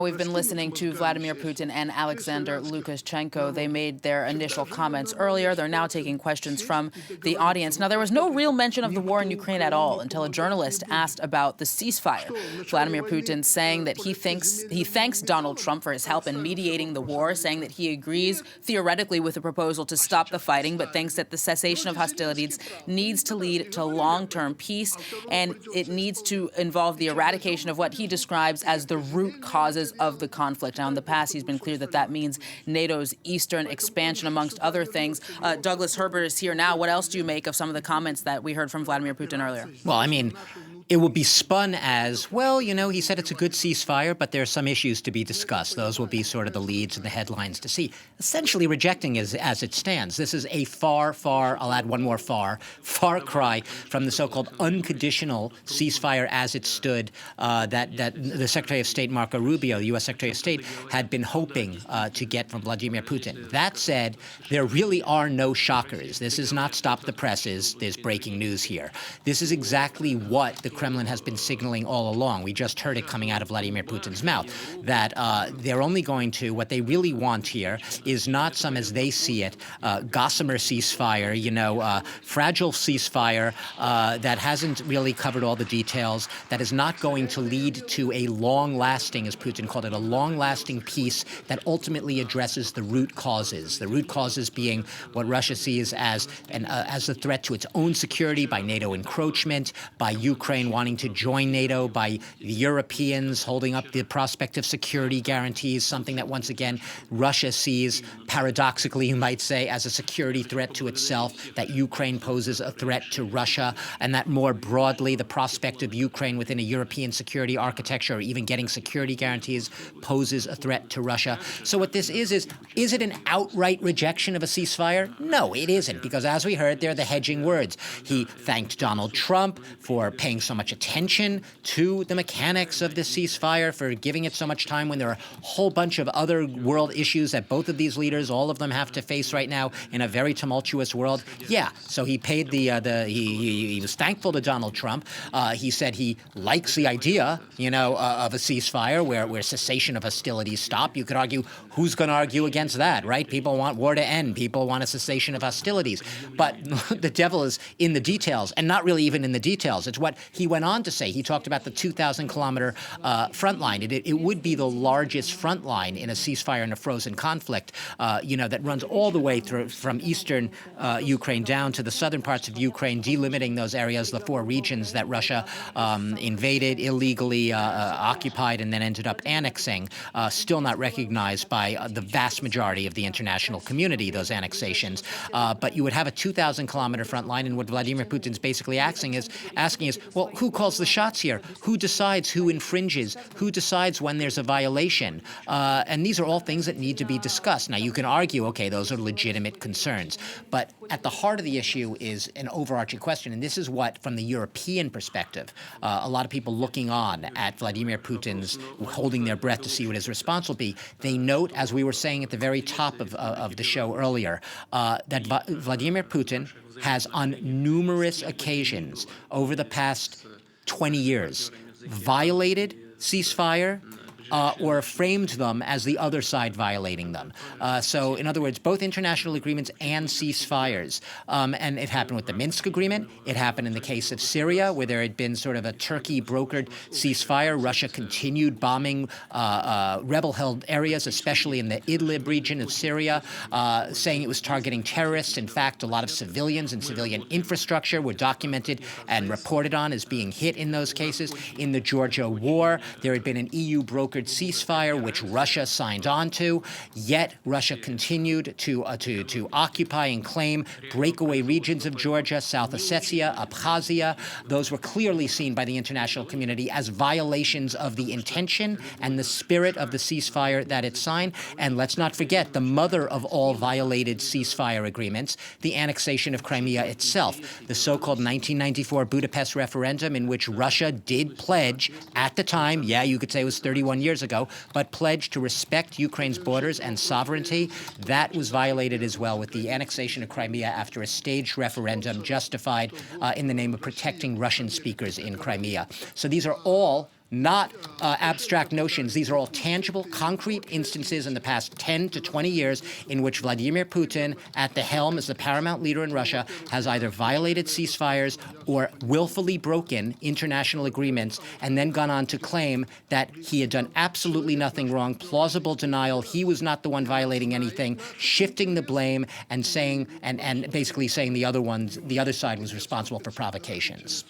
We've been listening to Vladimir Putin and Alexander Lukashenko. They made their initial comments earlier. They're now taking questions from the audience. Now, there was no real mention of the war in Ukraine at all until a journalist asked about the ceasefire. Vladimir Putin saying that he thanks Donald Trump for his help in mediating the war, saying that he agrees theoretically with the proposal to stop the fighting, but thinks that the cessation of hostilities needs to lead to long-term peace, and it needs to involve the eradication of what he describes as the root causes of the conflict. Now, in the past, he's been clear that that means NATO's eastern expansion, amongst other things. Douglas Herbert is here now. What else do you make of some of the comments that we heard from Vladimir Putin earlier? Well, I mean, it will be spun as, well, you know, he said it's a good ceasefire, but there are some issues to be discussed. Those will be sort of the leads and the headlines to see. Essentially rejecting as it stands. This is a far, I'll add one more far cry from the so-called unconditional ceasefire as it stood that the Secretary of State, Marco Rubio, the U.S. Secretary of State, had been hoping to get from Vladimir Putin. That said, there really are no shockers. This is not stop the presses. There's breaking news here. This is exactly what the Kremlin has been signaling all along. We just heard it coming out of Vladimir Putin's mouth, that they're only going to, what they really want here is not some, as they see it, gossamer ceasefire, fragile ceasefire that hasn't really covered all the details, that is not going to lead to a long-lasting, as Putin called it, a long-lasting peace that ultimately addresses the root causes. The root causes being what Russia sees as a threat to its own security by NATO encroachment, by Ukraine wanting to join NATO, by the Europeans holding up the prospect of security guarantees, something that, once again, Russia sees, paradoxically, you might say, as a security threat to itself, that Ukraine poses a threat to Russia, and that more broadly, the prospect of Ukraine within a European security architecture or even getting security guarantees poses a threat to Russia. So what this is it an outright rejection of a ceasefire? No, it isn't, because as we heard, they're the hedging words. He thanked Donald Trump for paying so much attention to the mechanics of this ceasefire, for giving it so much time when there are a whole bunch of other world issues that both of these leaders, all of them, have to face right now in a very tumultuous world. Yeah, so he paid he was thankful to Donald Trump. He said he likes the idea, of a ceasefire where cessation of hostilities stop. You could argue, who's going to argue against that, right? People want war to end. People want a cessation of hostilities. But the devil is in the details, and not really even in the details. It's what he went on to say. He talked about the 2,000-kilometer front line. It would be the largest front line in a ceasefire in a frozen conflict, that runs all the way through from eastern Ukraine down to the southern parts of Ukraine, delimiting those areas, the 4 regions that Russia invaded, illegally occupied, and then ended up annexing, still not recognized by the vast majority of the international community, those annexations. But you would have a 2,000-kilometer front line, and what Vladimir Putin's basically asking is, well, who calls the shots here? Who decides who infringes? Who decides when there's a violation? And these are all things that need to be discussed. Now, you can argue, okay, those are legitimate concerns. But at the heart of the issue is an overarching question, and this is what, from the European perspective, a lot of people looking on at Vladimir Putin's holding their breath to see what his response will be, they note, as we were saying at the very top of the show earlier, that Vladimir Putin has on numerous occasions over the past 20 years violated ceasefire or framed them as the other side violating them. So, in other words, both international agreements and ceasefires. And it happened with the Minsk agreement. It happened in the case of Syria, where there had been sort of a Turkey-brokered ceasefire. Russia continued bombing rebel-held areas, especially in the Idlib region of Syria, saying it was targeting terrorists. In fact, a lot of civilians and civilian infrastructure were documented and reported on as being hit in those cases. In the Georgia war, there had been an EU-brokered ceasefire, which Russia signed on to, yet Russia continued to occupy and claim breakaway regions of Georgia, South Ossetia, Abkhazia. Those were clearly seen by the international community as violations of the intention and the spirit of the ceasefire that it signed. And let's not forget the mother of all violated ceasefire agreements, the annexation of Crimea itself, the so-called 1994 Budapest referendum, in which Russia did pledge at the time, you could say it was 31 years ago, but pledged to respect Ukraine's borders and sovereignty. That was violated as well with the annexation of Crimea after a staged referendum justified in the name of protecting Russian speakers in Crimea. So these are all not abstract notions. These are all tangible, concrete instances in the past 10 to 20 years in which Vladimir Putin, at the helm as the paramount leader in Russia, has either violated ceasefires or willfully broken international agreements and then gone on to claim that he had done absolutely nothing wrong, plausible denial, he was not the one violating anything, shifting the blame and saying and basically saying the other side was responsible for provocations.